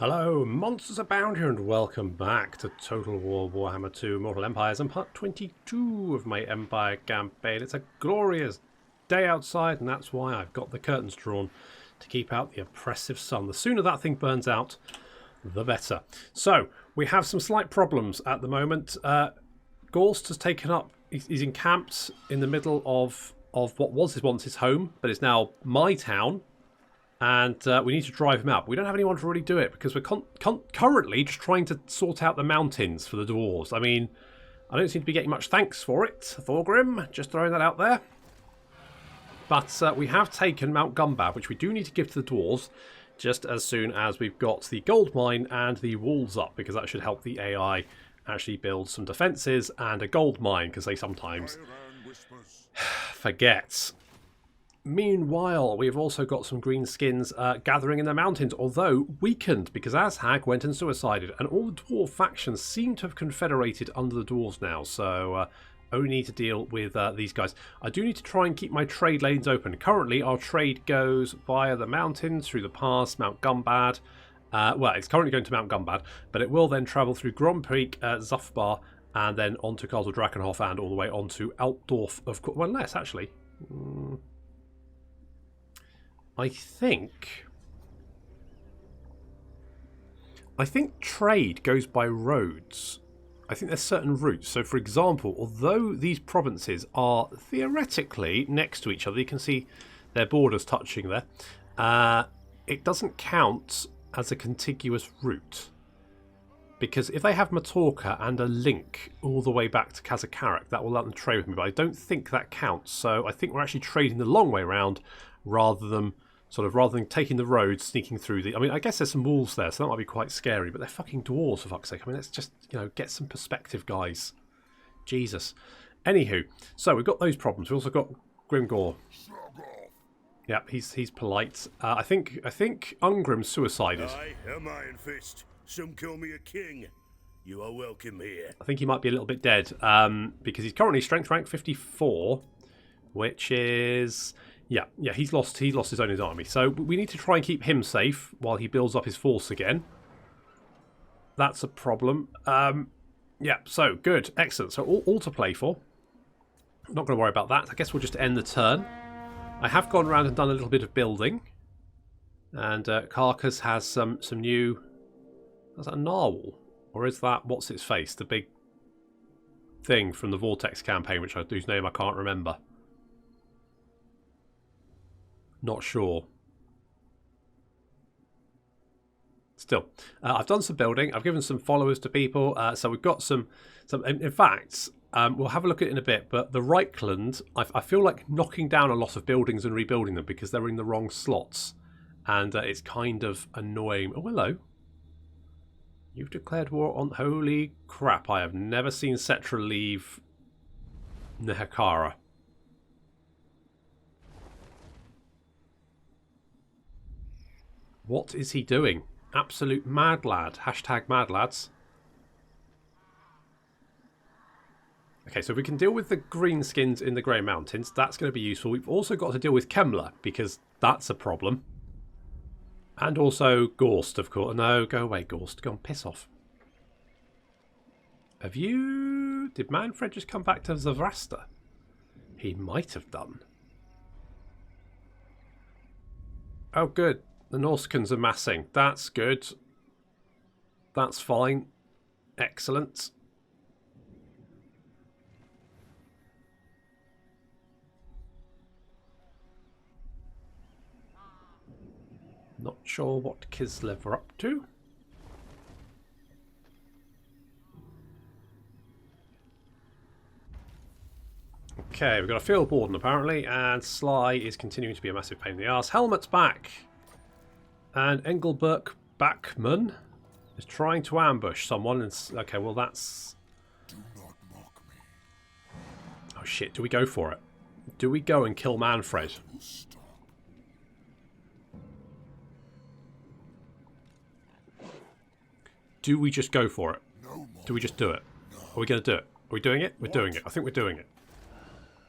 Hello, Monsters Abound here, and welcome back to Total War Warhammer 2 Mortal Empires and part 22 of my Empire campaign. It's a glorious day outside, and that's why I've got the curtains drawn to keep out the oppressive sun. The sooner that thing burns out, the better. So, we have some slight problems at the moment. Gorst has taken up, he's encamped in the middle of what was once his home, but is now my town. And we need to drive him out. We don't have anyone to really do it because we're currently just trying to sort out the mountains for the dwarves. I mean, I don't seem to be getting much thanks for it, Thorgrim. Just throwing that out there. But we have taken Mount Gumbad, which we do need to give to the dwarves just as soon as we've got the gold mine and the walls up, because that should help the AI actually build some defences and a gold mine, because they sometimes forget. Meanwhile, we've also got some greenskins gathering in the mountains, although weakened because Azhag went and suicided, and all the dwarf factions seem to have confederated under the dwarves now, so only need to deal with these guys. I do need to try and keep my trade lanes open. Currently, our trade goes via the mountains, through the pass, Mount Gumbad. Well, it's currently going to Mount Gumbad, but it will then travel through Grand Peak, Zufbar, and then onto Castle Drakenhof, and all the way onto Altdorf, of course. Well, less, actually. I think trade goes by roads. I think there's certain routes. So, for example, although these provinces are theoretically next to each other, you can see their borders touching there, it doesn't count as a contiguous route. Because if they have Matorka and a link all the way back to Kazakarak, that will let them trade with me. But I don't think that counts. So I think we're actually trading the long way around rather than taking the road, sneaking through the... I mean, I guess there's some walls there, so that might be quite scary, but they're fucking dwarves, for fuck's sake. I mean, let's just, get some perspective, guys. Jesus. Anywho, so we've got those problems. We've also got Grimgor. Yep, he's polite. I think Ungrim suicided. I am Iron Fist. Some call me a king. You are welcome here. I think he might be a little bit dead, because he's currently strength rank 54, which is... Yeah, he's lost his own army. So we need to try and keep him safe while he builds up his force again. That's a problem. Yeah, so good. Excellent. So all to play for. I'm not going to worry about that. I guess we'll just end the turn. I have gone around and done a little bit of building. And Carcass has some new... Is that a narwhal? Or is that what's its face? The big thing from the Vortex campaign, whose name I can't remember. Not sure. Still, I've done some building. I've given some followers to people. So we've got some. In fact, we'll have a look at it in a bit. But the Reichland, I feel like knocking down a lot of buildings and rebuilding them because they're in the wrong slots, and it's kind of annoying. Oh, hello. You've declared war on... Holy crap! I have never seen Cetra leave Nehakara. What is he doing? Absolute mad lad. Hashtag mad lads. Okay, so we can deal with the greenskins in the Grey Mountains. That's going to be useful. We've also got to deal with Kemler, because that's a problem. And also Gorst, of course. No, go away, Gorst. Go on, piss off. Have you... Did Mannfred just come back to Zavrasta? He might have done. Oh, good. The Norskans are massing. That's good. That's fine. Excellent. Not sure what Kislev are up to. Okay, we've got a field warden apparently, and Sly is continuing to be a massive pain in the arse. Helmet's back! And Engelbert Bachmann is trying to ambush someone. And okay, well that's... Do not mock me. Oh shit, do we go for it? Do we go and kill Mannfred? Do we just go for it? Do we just do it? Are we going to do it? Are we doing it? We're doing it. I think we're doing it.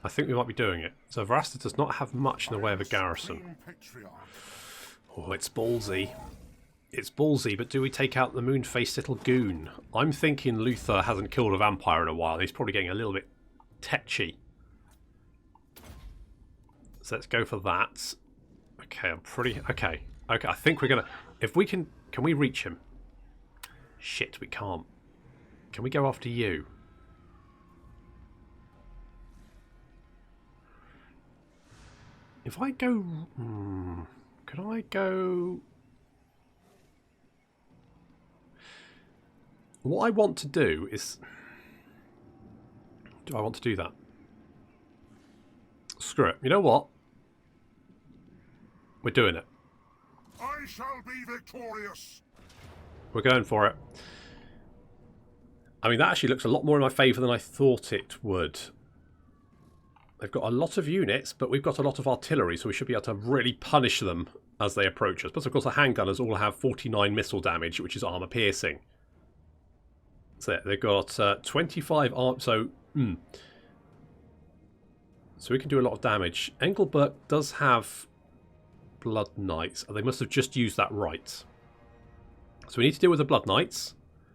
I think we might be doing it. So Vrasta does not have much in the way of a garrison. Oh, it's ballsy. It's ballsy, but do we take out the moon-faced little goon? I'm thinking Lothir hasn't killed a vampire in a while. He's probably getting a little bit tetchy. So let's go for that. Okay, I'm pretty... Okay, I think we're going to... If we can... Can we reach him? Shit, we can't. Can we go after you? If I go... Could I go... What I want to do is... Do I want to do that? Screw it. You know what? We're doing it. I shall be victorious. We're going for it. I mean, that actually looks a lot more in my favour than I thought it would. They've got a lot of units, but we've got a lot of artillery, so we should be able to really punish them as they approach us. But of course, the handgunners all have 49 missile damage, which is armour piercing. So they've got 25 arm. So we can do a lot of damage. Engelbert does have Blood Knights. They must have just used that right. So we need to deal with the Blood Knights.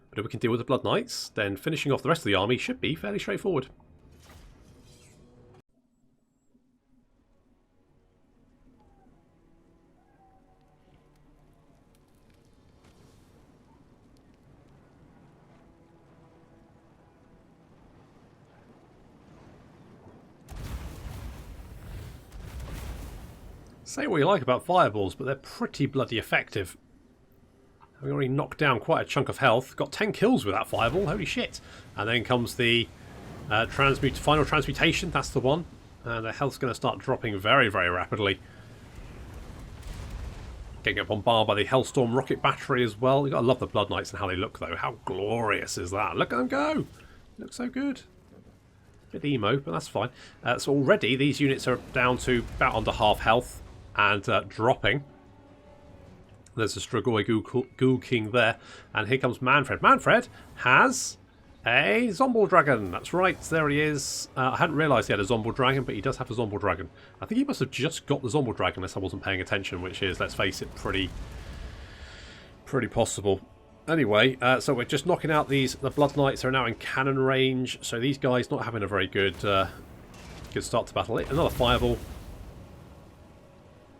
But if we can deal with the Blood Knights, then finishing off the rest of the army should be fairly straightforward. Say what you like about fireballs, but they're pretty bloody effective. Having already knocked down quite a chunk of health. Got 10 kills with that fireball, holy shit. And then comes the final transmutation, that's the one. And the health's going to start dropping very, very rapidly. Getting bombarded by the Hellstorm rocket battery as well. You've got to love the Blood Knights and how they look, though. How glorious is that? Look at them go! They look so good. Bit emo, but that's fine. So already these units are down to about under half health. And dropping. There's a Strigoi Ghoul King there. And here comes Mannfred. Mannfred has a Zombal Dragon. That's right, there he is. I hadn't realised he had a Zombal Dragon, but he does have a Zombal Dragon. I think he must have just got the Zombal Dragon unless I wasn't paying attention, which is, let's face it, pretty possible. Anyway, so we're just knocking out these. The Blood Knights are now in cannon range, so these guys not having a very good start to battle. Another fireball.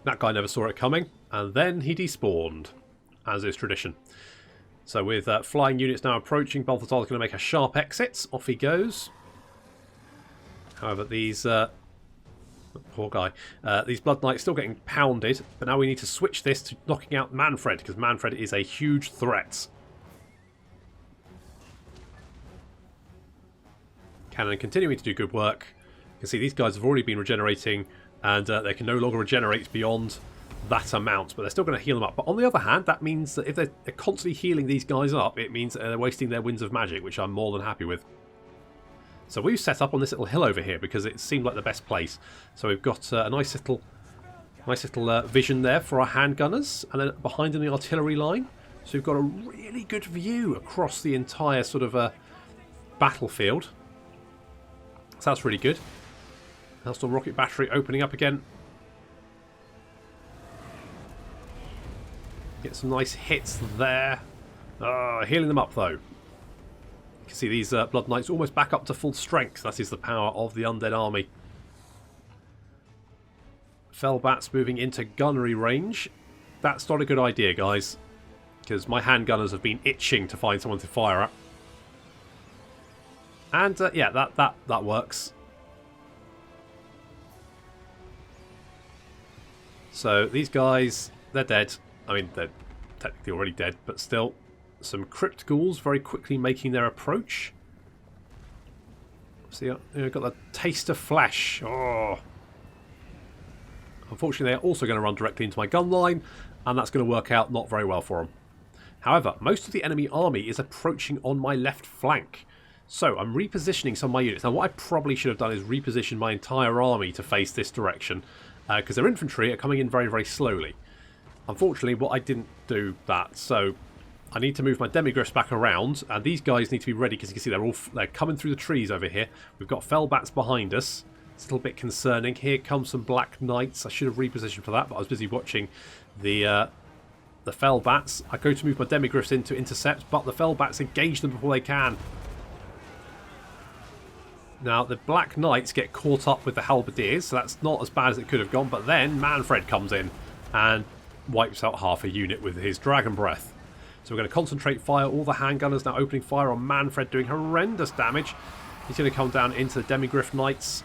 That guy never saw it coming, and then he despawned, as is tradition. So with flying units now approaching, Balthazar's going to make a sharp exit. Off he goes. However, these... poor guy. These Blood Knights still getting pounded, but now we need to switch this to knocking out Mannfred, because Mannfred is a huge threat. Cannon continuing to do good work. You can see these guys have already been regenerating, and they can no longer regenerate beyond that amount, but they're still going to heal them up. But on the other hand, that means that if they're constantly healing these guys up, it means that they're wasting their winds of magic, which I'm more than happy with. So we've set up on this little hill over here because it seemed like the best place. So we've got a nice little vision there for our handgunners, and then behind in the artillery line. So we've got a really good view across the entire sort of battlefield. So that's really good. Hellstorm rocket battery opening up again. Get some nice hits there. Healing them up though. You can see these Blood Knights almost back up to full strength. That is the power of the undead army. Fellbats moving into gunnery range. That's not a good idea, guys, because my handgunners have been itching to find someone to fire at. And yeah, that works. So these guys, they're dead. I mean, they're technically already dead, but still. Some crypt ghouls very quickly making their approach. See, you've got the taste of flesh. Oh. Unfortunately, they're also going to run directly into my gun line, and that's going to work out not very well for them. However, most of the enemy army is approaching on my left flank. So I'm repositioning some of my units. Now, what I probably should have done is reposition my entire army to face this direction, because their infantry are coming in very, very slowly. Unfortunately, I didn't do that, so I need to move my demigriffs back around, and these guys need to be ready, because you can see they're coming through the trees over here. We've got Fellbats behind us. It's a little bit concerning. Here comes some Black Knights. I should have repositioned for that, but I was busy watching the the Fell Bats. I go to move my Demigryphs in to intercept, but the Fell Bats engage them before they can. Now, the Black Knights get caught up with the Halberdiers, so that's not as bad as it could have gone, but then Mannfred comes in and wipes out half a unit with his Dragon Breath. So we're going to concentrate fire. All the handgunners now opening fire on Mannfred, doing horrendous damage. He's going to come down into the Demigryph Knights.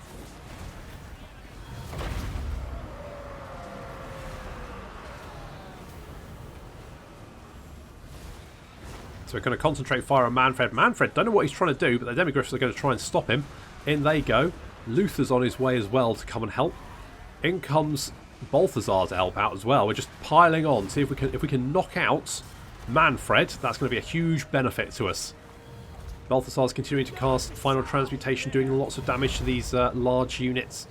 So we're going to concentrate fire on Mannfred. Mannfred, don't know what he's trying to do, but the Demigryphs are going to try and stop him. In they go. Lothir's on his way as well to come and help. In comes Balthazar to help out as well. We're just piling on. See if we can knock out Mannfred. That's going to be a huge benefit to us. Balthazar's continuing to cast Final Transmutation, doing lots of damage to these large units.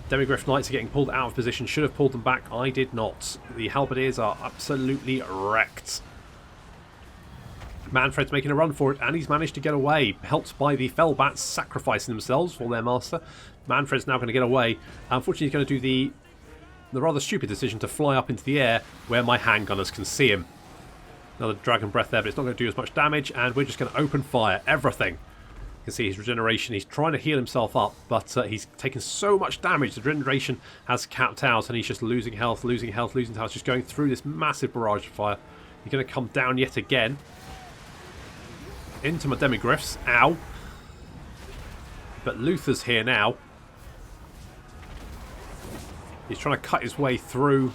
Demigryph Knights are getting pulled out of position. Should have pulled them back. I did not. The Halberdiers are absolutely wrecked. Mannfred's making a run for it, and he's managed to get away, helped by the Fellbats sacrificing themselves for their master. Mannfred's now going to get away. Unfortunately, he's going to do the rather stupid decision to fly up into the air where my handgunners can see him. Another Dragon Breath there, but it's not going to do as much damage, and we're just going to open fire. Everything. You can see his regeneration. He's trying to heal himself up, but he's taken so much damage. The regeneration has capped out, and he's just losing health, losing health, losing health, just going through this massive barrage of fire. He's going to come down yet again. Into my Demigryphs. Ow. But Lothir's here now. He's trying to cut his way through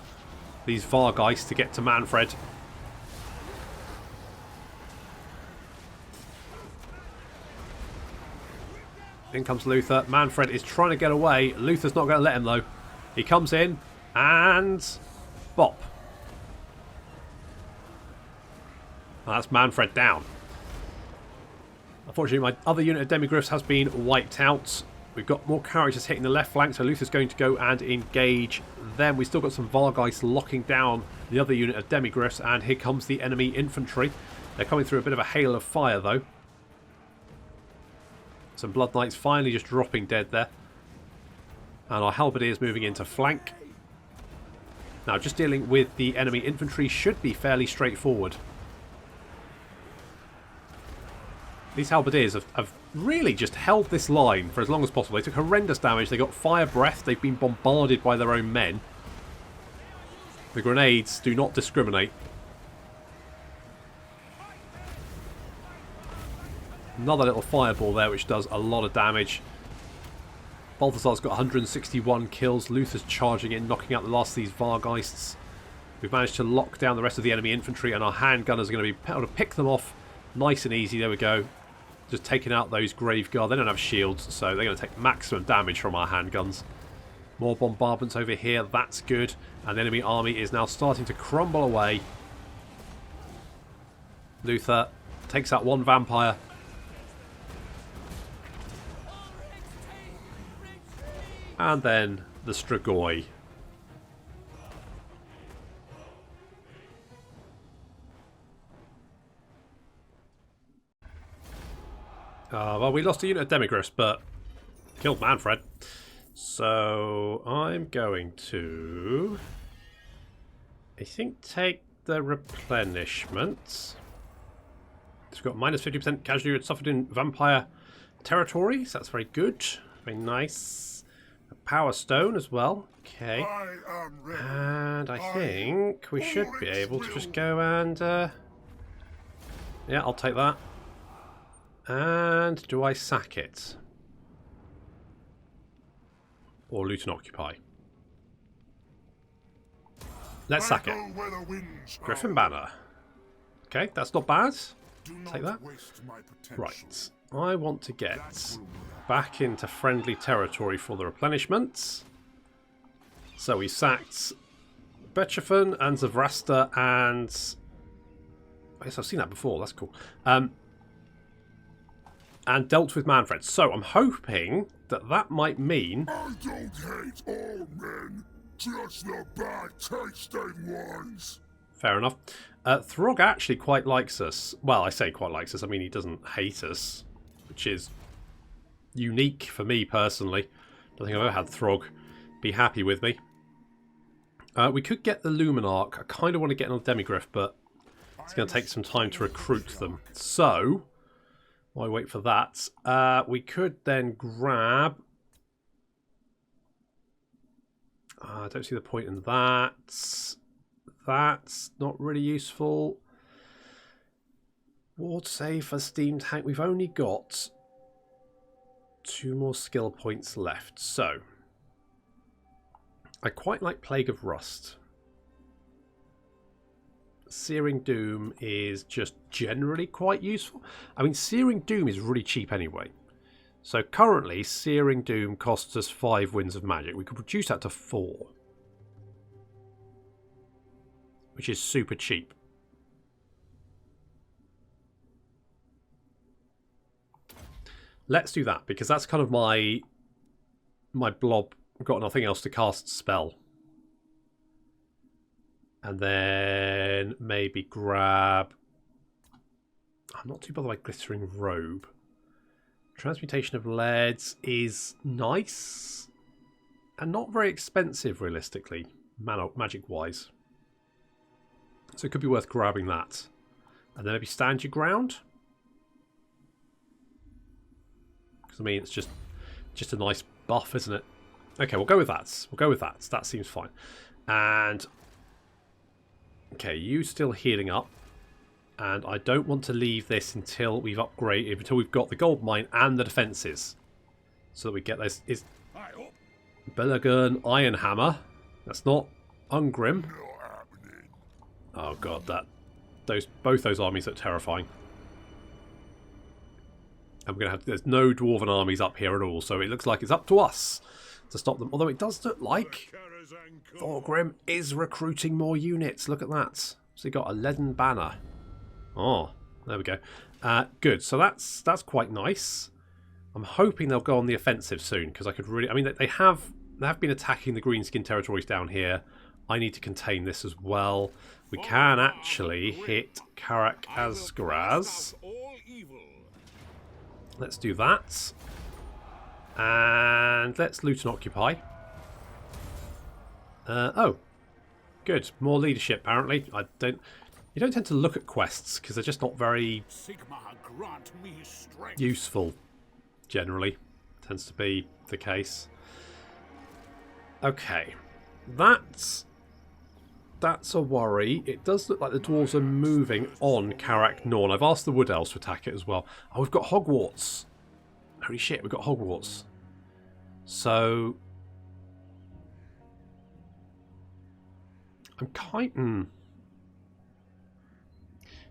these Vargeists to get to Mannfred. In comes Lothir. Mannfred is trying to get away. Lothir's not going to let him though. He comes in and bop. Oh, that's Mannfred down. Unfortunately, my other unit of Demigryphs has been wiped out. We've got more characters hitting the left flank, so Lothir's going to go and engage them. We've still got some Vargeists locking down the other unit of Demigryphs, and here comes the enemy infantry. They're coming through a bit of a hail of fire, though. Some Blood Knights finally just dropping dead there. And our Halberdiers moving into flank. Now, just dealing with the enemy infantry should be fairly straightforward. These Halberdiers have really just held this line for as long as possible. They took horrendous damage. They got fire breath. They've been bombarded by their own men. The grenades do not discriminate. Another little fireball there which does a lot of damage. Balthazar's got 161 kills. Lothir's charging in, knocking out the last of these Vargeists. We've managed to lock down the rest of the enemy infantry, and our handgunners are going to be able to pick them off nice and easy. There we go. Just taking out those Graveguard. They don't have shields, so they're going to take maximum damage from our handguns. More bombardments over here. That's good. And the enemy army is now starting to crumble away. Lothir takes out one vampire. And then the Strigoi. Well, we lost a unit of Demigryphs, but killed Mannfred. So I'm going to, I think, take the replenishment. It's got minus 50% casualty suffered in vampire territory, so that's very good. Very nice. A power stone as well. Okay. And I think we should be able to just go and... yeah, I'll take that. And do I sack it? Or loot and occupy? Let's sack it. Griffin Banner. Okay, that's not bad. Take that. Right. I want to get back into friendly territory for the replenishments. So we sacked Betchafen and Zavrasta and... I guess I've seen that before. That's cool. And dealt with Mannfred. So I'm hoping that that might mean... I don't hate all men, just the bad tasting ones. Fair enough. Throg actually quite likes us. Well, I say quite likes us. I mean, he doesn't hate us, which is unique for me personally. I don't think I've ever had Throg be happy with me. We could get the Luminarch. I kind of want to get another Demigryph, but it's going to take some time to recruit them. So, while I wait for that, we could then grab... I don't see the point in that. That's not really useful. Ward save for Steam Tank. We've only got 2 more skill points left. So, I quite like Plague of Rust. Searing Doom is just generally quite useful. I mean, Searing Doom is really cheap anyway. So currently, Searing Doom costs us 5 Winds of Magic. We could reduce that to 4. Which is super cheap. Let's do that, because that's kind of my blob. I've got nothing else to cast spell. And then maybe grab... I'm not too bothered by Glittering Robe. Transmutation of Leads is nice. And not very expensive, realistically, magic-wise. So it could be worth grabbing that. And then maybe Stand Your Ground. Because, I mean, it's just a nice buff, isn't it? Okay, we'll go with that. We'll go with that. That seems fine. And... okay, you still healing up. And I don't want to leave this until we've upgraded, until we've got the gold mine and the defences. So that we get this. Is Belagern Iron Hammer. That's not Ungrim. Oh god, both those armies are terrifying. And we're gonna have, there's no dwarven armies up here at all, so it looks like it's up to us to stop them. Although it does look like Thorgrim is recruiting more units. Look at that. So he got a leaden banner. Oh, there we go. Good. So that's quite nice. I'm hoping they'll go on the offensive soon, because I could really... I mean, they have been attacking the greenskin territories down here. I need to contain this as well. We can actually hit Karak Asgaraz. Let's do that. And let's loot and occupy. Oh, good. More leadership, apparently. You don't tend to look at quests because they're just not very useful, generally. Tends to be the case. Okay. That's a worry. It does look like the dwarves are moving on Karak Norn. I've asked the Wood Elves to attack it as well. Oh, we've got Hogwarts. Holy shit, we've got Hogwarts. So... I'm kind...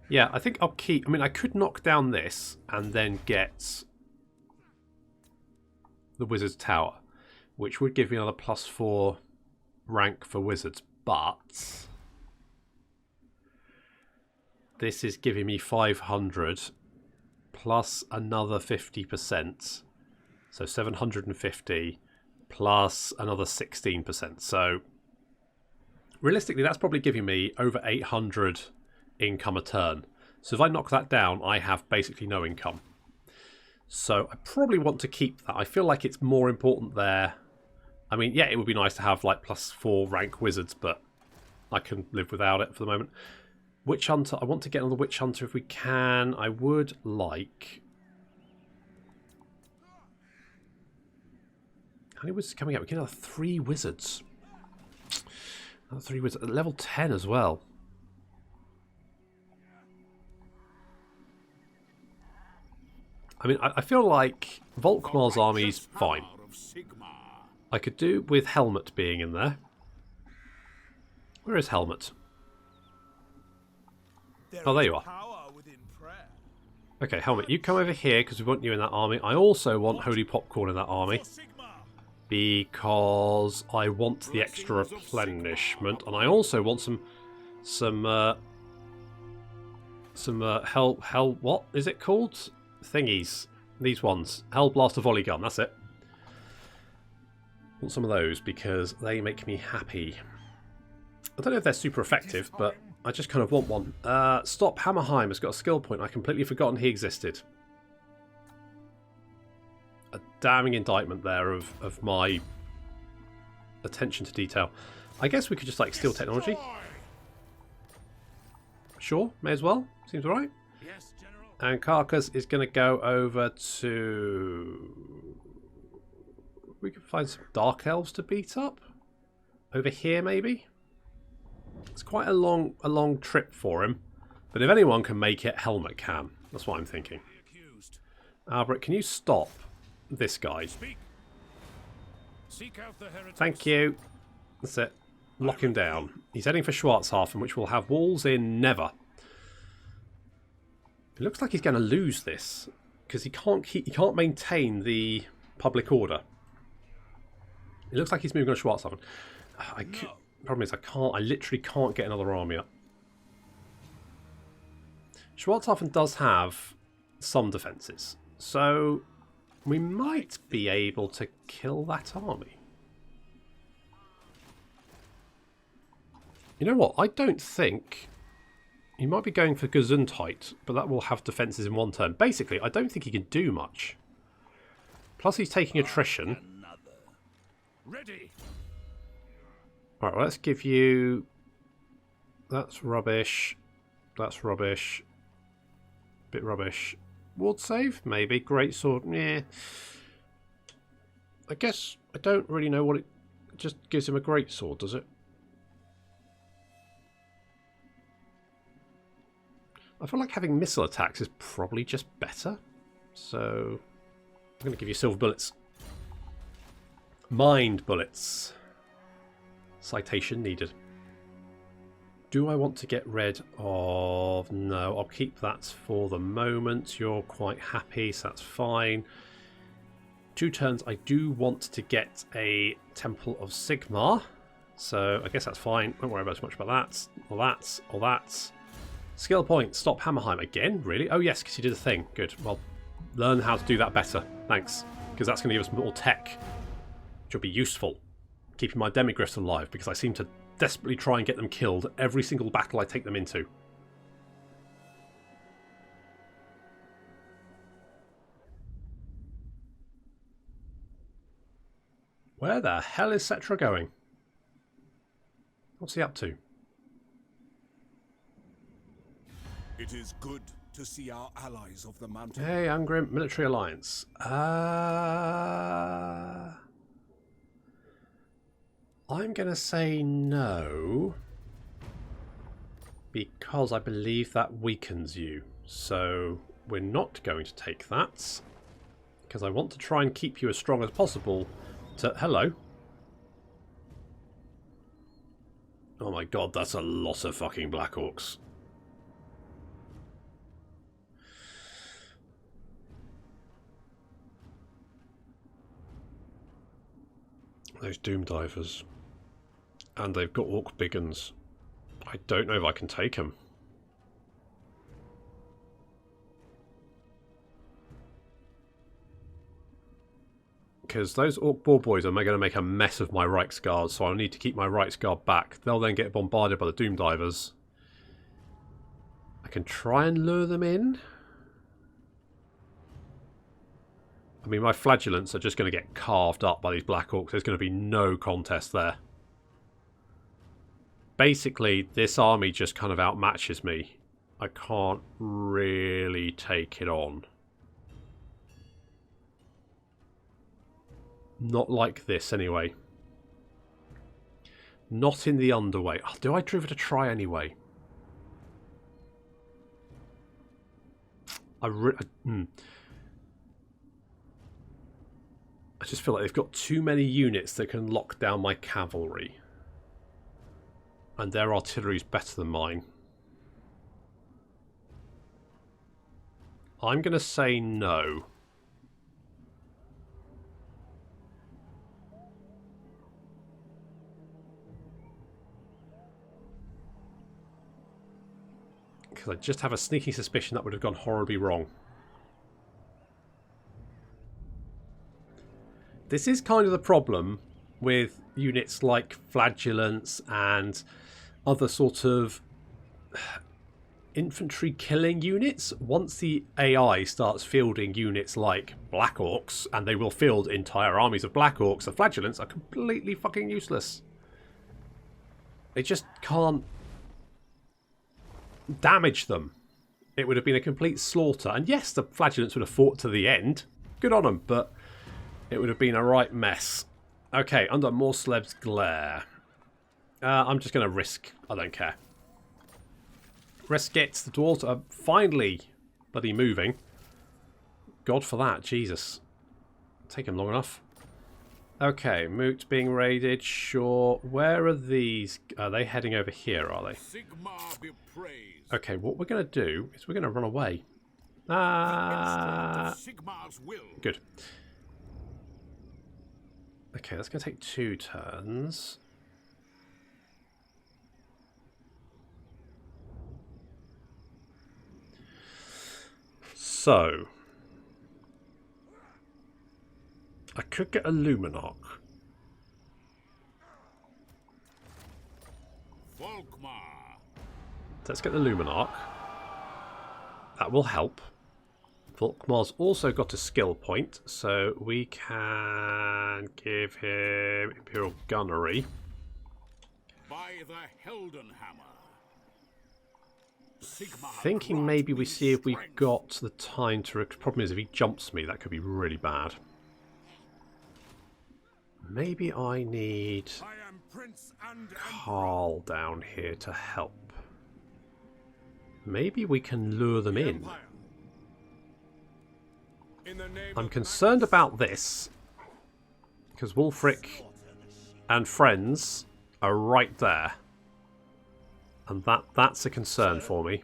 Yeah, I think I'll keep... I mean, I could knock down this and then get the Wizard's Tower, which would give me another +4 rank for Wizards, but this is giving me 500 plus another 50%, so 750 plus another 16%. So realistically, that's probably giving me over 800 income a turn. So if I knock that down, I have basically no income. So I probably want to keep that. I feel like it's more important there. I mean, yeah, it would be nice to have like +4 rank wizards, but I can live without it for the moment. Witch Hunter. I want to get another Witch Hunter if we can. I would like... How many wizards coming out? We can have 3 wizards. Another 3 wizards. Level 10 as well. I mean, I feel like Volkmar's army is fine. I could do with Helmet being in there. Where is Helmet? Oh, there you are. Okay, Helmet, you come over here because we want you in that army. I also want Holy Popcorn in that army because I want the extra replenishment, and I also want some hell. What is it called? Thingies. These ones. Hell Blaster Volley Gun. That's it. Want some of those because they make me happy. I don't know if they're super effective, but I just kind of want one. Stop Hammerheim has got a skill point. I've completely forgotten he existed. A damning indictment there of my attention to detail. I guess we could just like steal technology. Sure, may as well. Seems right. Yes, General. And Carcass is going to go over to... We can find some Dark Elves to beat up. Over here, maybe? It's quite a long trip for him. But if anyone can make it, Helmet can. That's what I'm thinking. Albert, can you stop this guy? Seek out the heretics. Thank you. That's it. Lock him down. He's heading for Schwarzhafen, which will have walls in never. It looks like he's going to lose this because he can't maintain the public order. It looks like he's moving on Schwarzhafen. Problem is, I literally can't get another army up. Schwarzhafen does have some defences, so we might be able to kill that army. You know what? I don't think... He might be going for Gesundheit, but that will have defences in one turn. Basically, I don't think he can do much. Plus he's taking attrition. Ready. Alright, well, let's give you... That's rubbish. That's rubbish. Bit rubbish. Ward save? Maybe. Great sword. Yeah. I guess I don't really know what it just gives him a great sword, does it? I feel like having missile attacks is probably just better. So I'm going to give you silver bullets. Mind bullets. Citation needed. Do I want to get rid of... No, I'll keep that for the moment. You're quite happy, so that's fine. 2 turns, I do want to get a Temple of Sigmar. So I guess that's fine. Won't worry about too much about that. Or that. Or that. Skill point. Stop Hammerheim. Again? Really? Oh yes, because you did a thing. Good. Well, learn how to do that better. Thanks. Because that's going to give us more tech. Which will be useful. Keeping my demigriffs alive, because I seem to desperately try and get them killed every single battle I take them into. Where the hell is Cetra going? What's he up to? It is good to see our allies of the mountain. Hey, Angrim, military alliance. I'm going to say no, because I believe that weakens you. So we're not going to take that, because I want to try and keep you as strong as possible to... Hello. Oh my god, that's a lot of fucking Black Orcs. Those Doom Divers. And they've got Orc Biggins. I don't know if I can take them. Because those Orc Boar Boys are going to make a mess of my Reichsguard, so I'll need to keep my Reichsguard back. They'll then get bombarded by the Doom Divers. I can try and lure them in. I mean, my Flagellants are just going to get carved up by these Black Orcs. There's going to be no contest there. Basically, this army just kind of outmatches me. I can't really take it on. Not like this, anyway. Not in the underway. Oh, do I give it a try anyway? I just feel like they've got too many units that can lock down my cavalry. And their artillery's better than mine. I'm going to say no. Because I just have a sneaking suspicion that would have gone horribly wrong. This is kind of the problem with units like Flagellants and other sort of infantry killing units. Once the AI starts fielding units like Black Orcs, and they will field entire armies of Black Orcs, the Flagellants are completely fucking useless. They just can't damage them. It would have been a complete slaughter. And yes, the flagellants would have fought to the end. Good on them, but it would have been a right mess. Okay, under Morsleb's glare. I'm just going to risk. I don't care. Risk it. The dwarves are finally bloody moving. God for that. Jesus. Take him long enough. Okay, Moot being raided. Sure. Where are these? Are they heading over here, are they? Okay, what we're going to do is we're going to run away. Good. Okay, that's going to take 2 turns. So, I could get a Luminarch. Let's get the Luminarch. That will help. Volkmar's also got a skill point, so we can give him Imperial Gunnery. By the Heldenhammer. Thinking maybe we see if we've got the time to... Problem is, if he jumps me, that could be really bad. Maybe I need Carl down here to help. Maybe we can lure them in. I'm concerned about this, because Wulfric and friends are right there. And that's a concern for me.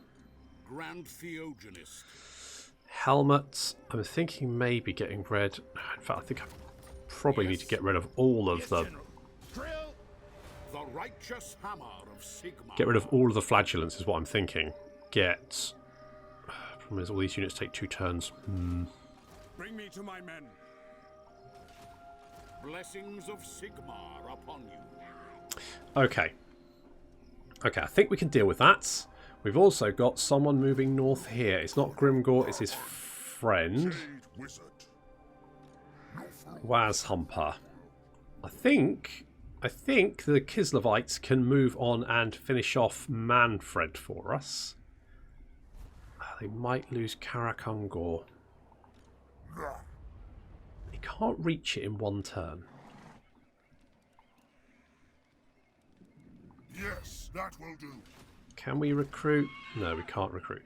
Helmet. I'm thinking maybe getting rid... In fact, I think I probably need to get rid of all of them. Get rid of all of the flagellants is what I'm thinking. Get... Problem is all these units take 2 turns. Bring me to my men. Blessings of Sigmar upon you. Okay. Okay, I think we can deal with that. We've also got someone moving north here. It's not Grimgor, it's his friend. Wazhumper. I think the Kislevites can move on and finish off Mannfred for us. They might lose Karakungor. He can't reach it in 1 turn. Yes, that will do. Can we recruit? No, we can't recruit.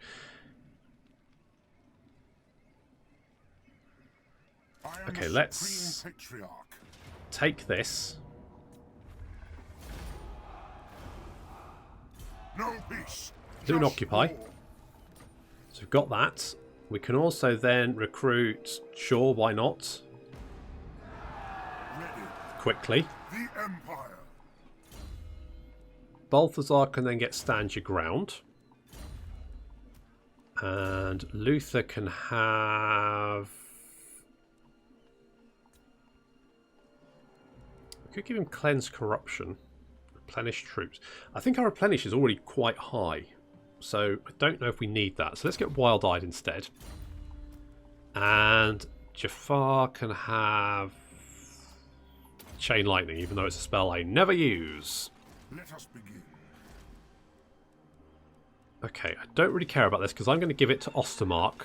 Okay, let's take this. No peace. Do an occupy. So we've got that. We can also then recruit. Sure, why not? Quickly. The Empire. Balthazar can then get stand your ground. And Lothir can have... We could give him Cleanse Corruption. Replenish Troops. I think our Replenish is already quite high. So I don't know if we need that. So let's get Wild-Eyed instead. And Jafar can have Chain Lightning, even though it's a spell I never use. Let us begin. Okay, I don't really care about this because I'm going to give it to Ostermark.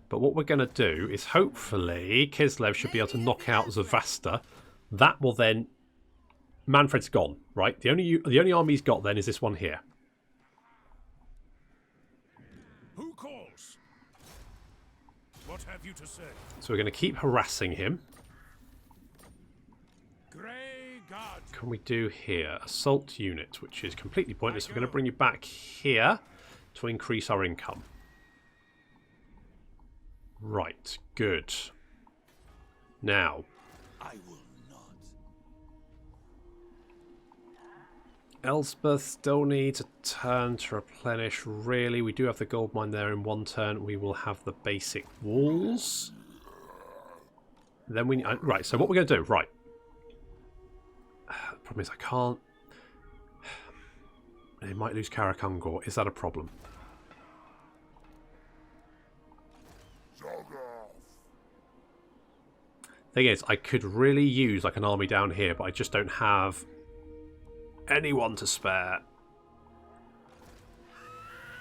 But what we're going to do is hopefully Kislev should be able to knock out Zavasta. That will then... Mannfred's gone, right? The only army he's got then is this one here. Who calls? What have you to say? So we're going to keep harassing him. Grey God. Can we do here? Assault unit, which is completely pointless. We're going to bring you back here to increase our income. Right, good. Now, I will not. Elspeth still needs a turn to replenish. Really, we do have the gold mine there in 1 turn. We will have the basic walls. Then we right. So what we're going to do? Right. The problem is I can't. They might lose Karakungor. Is that a problem? Thing is, I could really use like an army down here, but I just don't have anyone to spare.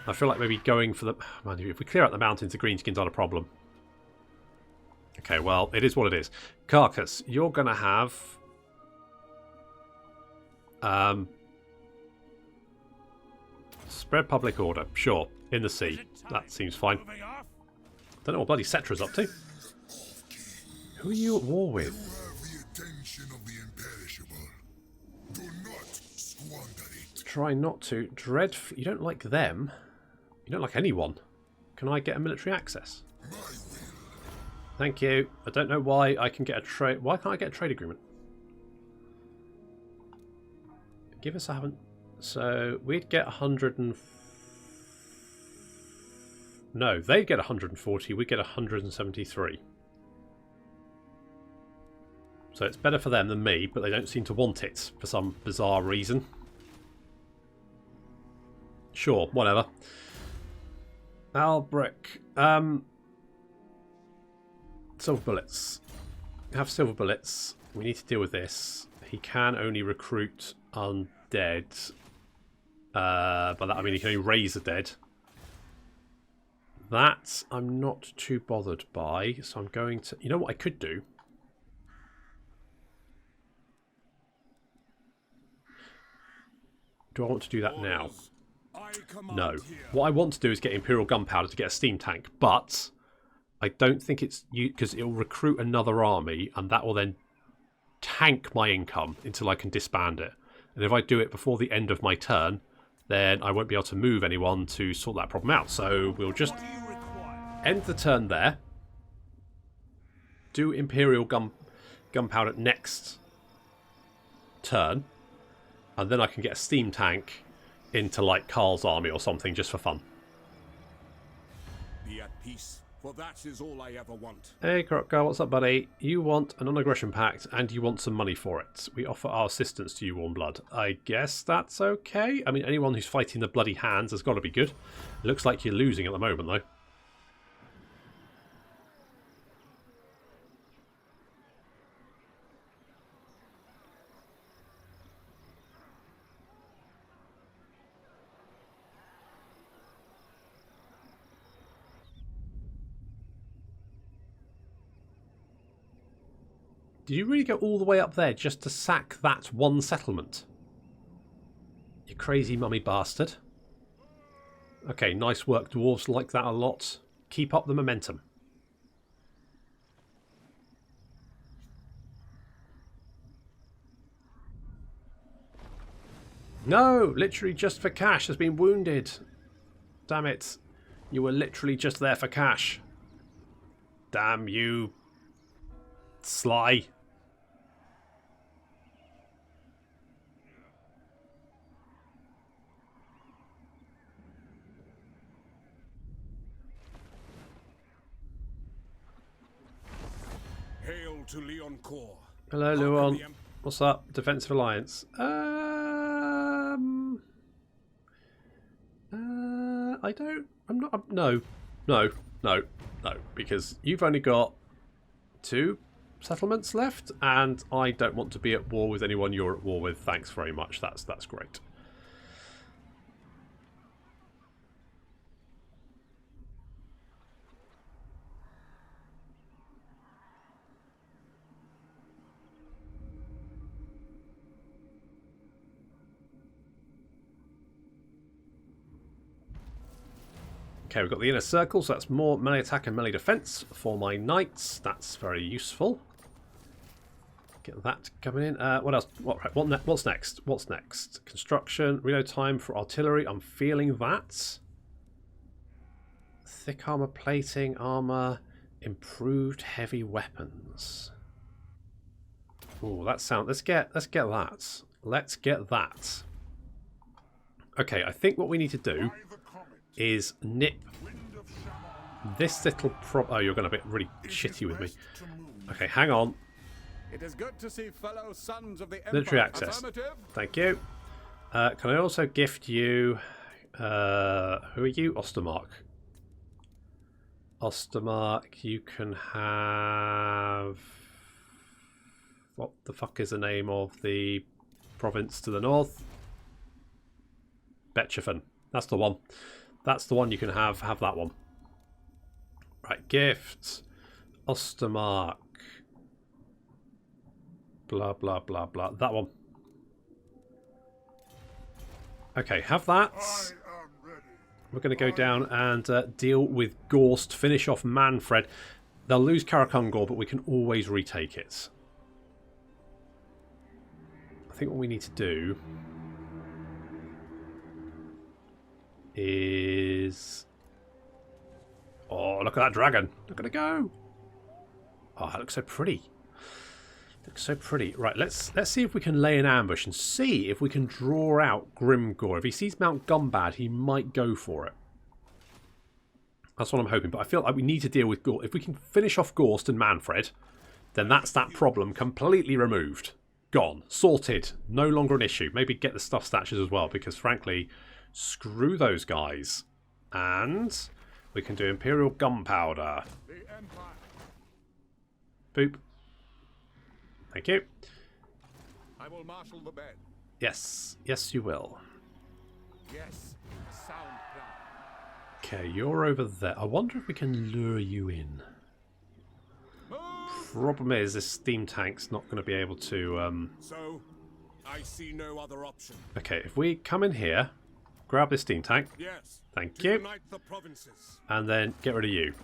I feel like maybe going for the... Man, if we clear out the mountains, the greenskins aren't a problem. Okay, well, it is what it is. Carcass, you're going to have... spread public order. Sure, in the sea. That seems fine. Don't know what bloody Cetra's up to. Who are you at war with? Try not to. Dreadful. You don't like them. You don't like anyone. Can I get a military access? Thank you. I don't know why I can get a trade. Why can't I get a trade agreement? Give us a haven't. So we'd get 100 and... No, they'd get 140. We'd get 173. So it's better for them than me, but they don't seem to want it for some bizarre reason. Sure, whatever. Albrick. Silver bullets. Have silver bullets. We need to deal with this. He can only recruit undead. By that I mean he can only raise the dead. That I'm not too bothered by, so I'm going to... You know what I could do? Do I want to do that now? No. What I want to do is get Imperial Gunpowder to get a steam tank, but I don't think it's... because it'll recruit another army, and that will then tank my income until I can disband it. And if I do it before the end of my turn, then I won't be able to move anyone to sort that problem out. So we'll just end the turn there. Do Imperial Gunpowder next turn. And then I can get a steam tank into, like, Karl's army or something just for fun. Be at peace, for that is all I ever want. Hey, Crocodile, what's up, buddy? You want a non-aggression pact and you want some money for it. We offer our assistance to you, Warm Blood. I guess that's okay. I mean, anyone who's fighting the bloody hands has got to be good. It looks like you're losing at the moment, though. Did you really go all the way up there just to sack that one settlement? You crazy mummy bastard. Okay, nice work, dwarves. Like that a lot. Keep up the momentum. No! Literally just for cash has been wounded. Damn it. You were literally just there for cash. Damn you. Sly. Hail to Leon Core. Hello, Luon. What's up? Defensive Alliance. No, because you've only got 2 settlements left, and I don't want to be at war with anyone you're at war with. Thanks very much. That's great. Okay, we've got the inner circle, so that's more melee attack and melee defense for my knights. That's very useful. Get that coming in. What else? What's next? What's next? Construction. Reload time for artillery. I'm feeling that. Thick armor plating, armor, improved heavy weapons. Oh, that sound. Let's get that. Let's get that. Okay, I think what we need to do is nip this little oh, you're going to be really shitty with me. Okay, hang on. It is good to see fellow sons of the Military Empire. access. Thank you. Can I also gift you... who are you? Ostermark. Ostermark, you can have... What the fuck is the name of the province to the north? Betchafen. That's the one. That's the one you can have. Have that one. Right, gifts. Ostermark. Blah, blah, blah, blah. That one. Okay, have that. We're going to go down and deal with Gorst. Finish off Mannfred. They'll lose Karakungor, but we can always retake it. I think what we need to do is... Oh, look at that dragon. Look at it go. Oh, that looks so pretty. Looks so pretty. Right, let's see if we can lay an ambush and see if we can draw out Grimgor. If he sees Mount Gumbad, he might go for it. That's what I'm hoping. But I feel like we need to deal with Gorst. If we can finish off Gorst and Mannfred, then that's that problem completely removed. Gone. Sorted. No longer an issue. Maybe get the stuff statues as well, because frankly, screw those guys. And we can do Imperial Gunpowder. Boop. Thank you. I will marshal the bed. Yes. Yes, you will. Yes. Sound plan. Okay, you're over there. I wonder if we can lure you in. Problem is, this steam tank's not going to be able to... So, I see no other option. Okay, if we come in here, grab this steam tank. Yes. Thank you. Unite the provinces. And then get rid of you.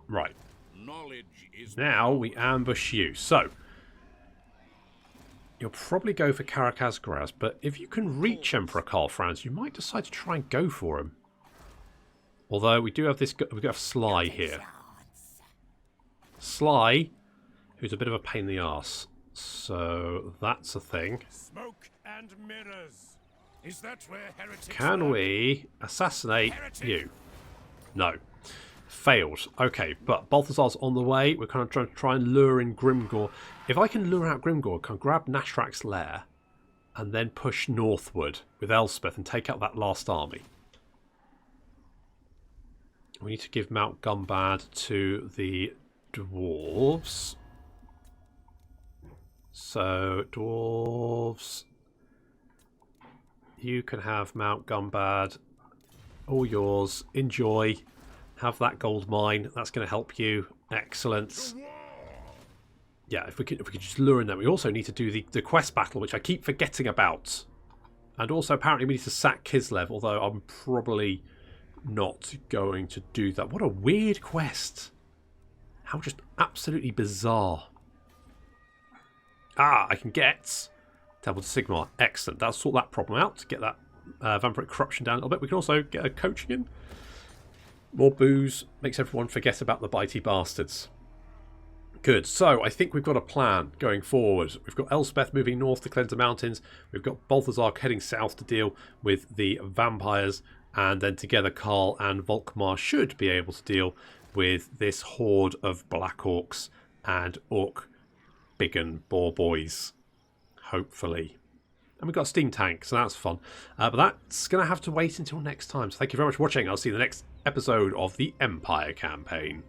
Right. Knowledge is Now we ambush you. So, you'll probably go for Karakazgraz, but if you can reach Emperor Karl Franz, you might decide to try and go for him. Although we do have this, we've got Sly here. Sly, who's a bit of a pain in the arse. So that's a thing. smoke and mirrors. Is that where heretics Can work? we assassinate you? No. Failed. Okay, but Balthazar's on the way. We're kind of trying to try and lure in Grimgor. If I can lure out Grimgor, I can grab Necrachs' lair and then push northward with Elspeth and take out that last army. We need to give Mount Gumbad to the dwarves. So, dwarves, you can have Mount Gumbad, all yours. Enjoy. Have that gold mine. That's going to help you. Excellent. Yeah, if we could just lure in them. We also need to do the quest battle, which I keep forgetting about. And also, apparently, we need to sack Kislev, although I'm probably not going to do that. What a weird quest. How just absolutely bizarre. Ah, I can get Temple to Sigmar. Excellent. That'll sort that problem out. Get that vampiric corruption down a little bit. We can also get a coaching in. More booze makes everyone forget about the bitey bastards. Good. So I think we've got a plan going forward. We've got Elspeth moving north to cleanse the mountains. We've got Balthazar heading south to deal with the vampires. And then together Karl and Volkmar should be able to deal with this horde of Black Orcs and Orc Biggin Boar Boys. Hopefully. And we've got a steam tank, so that's fun. But that's going to have to wait until next time. So thank you very much for watching. I'll see you in the next episode of the Empire campaign.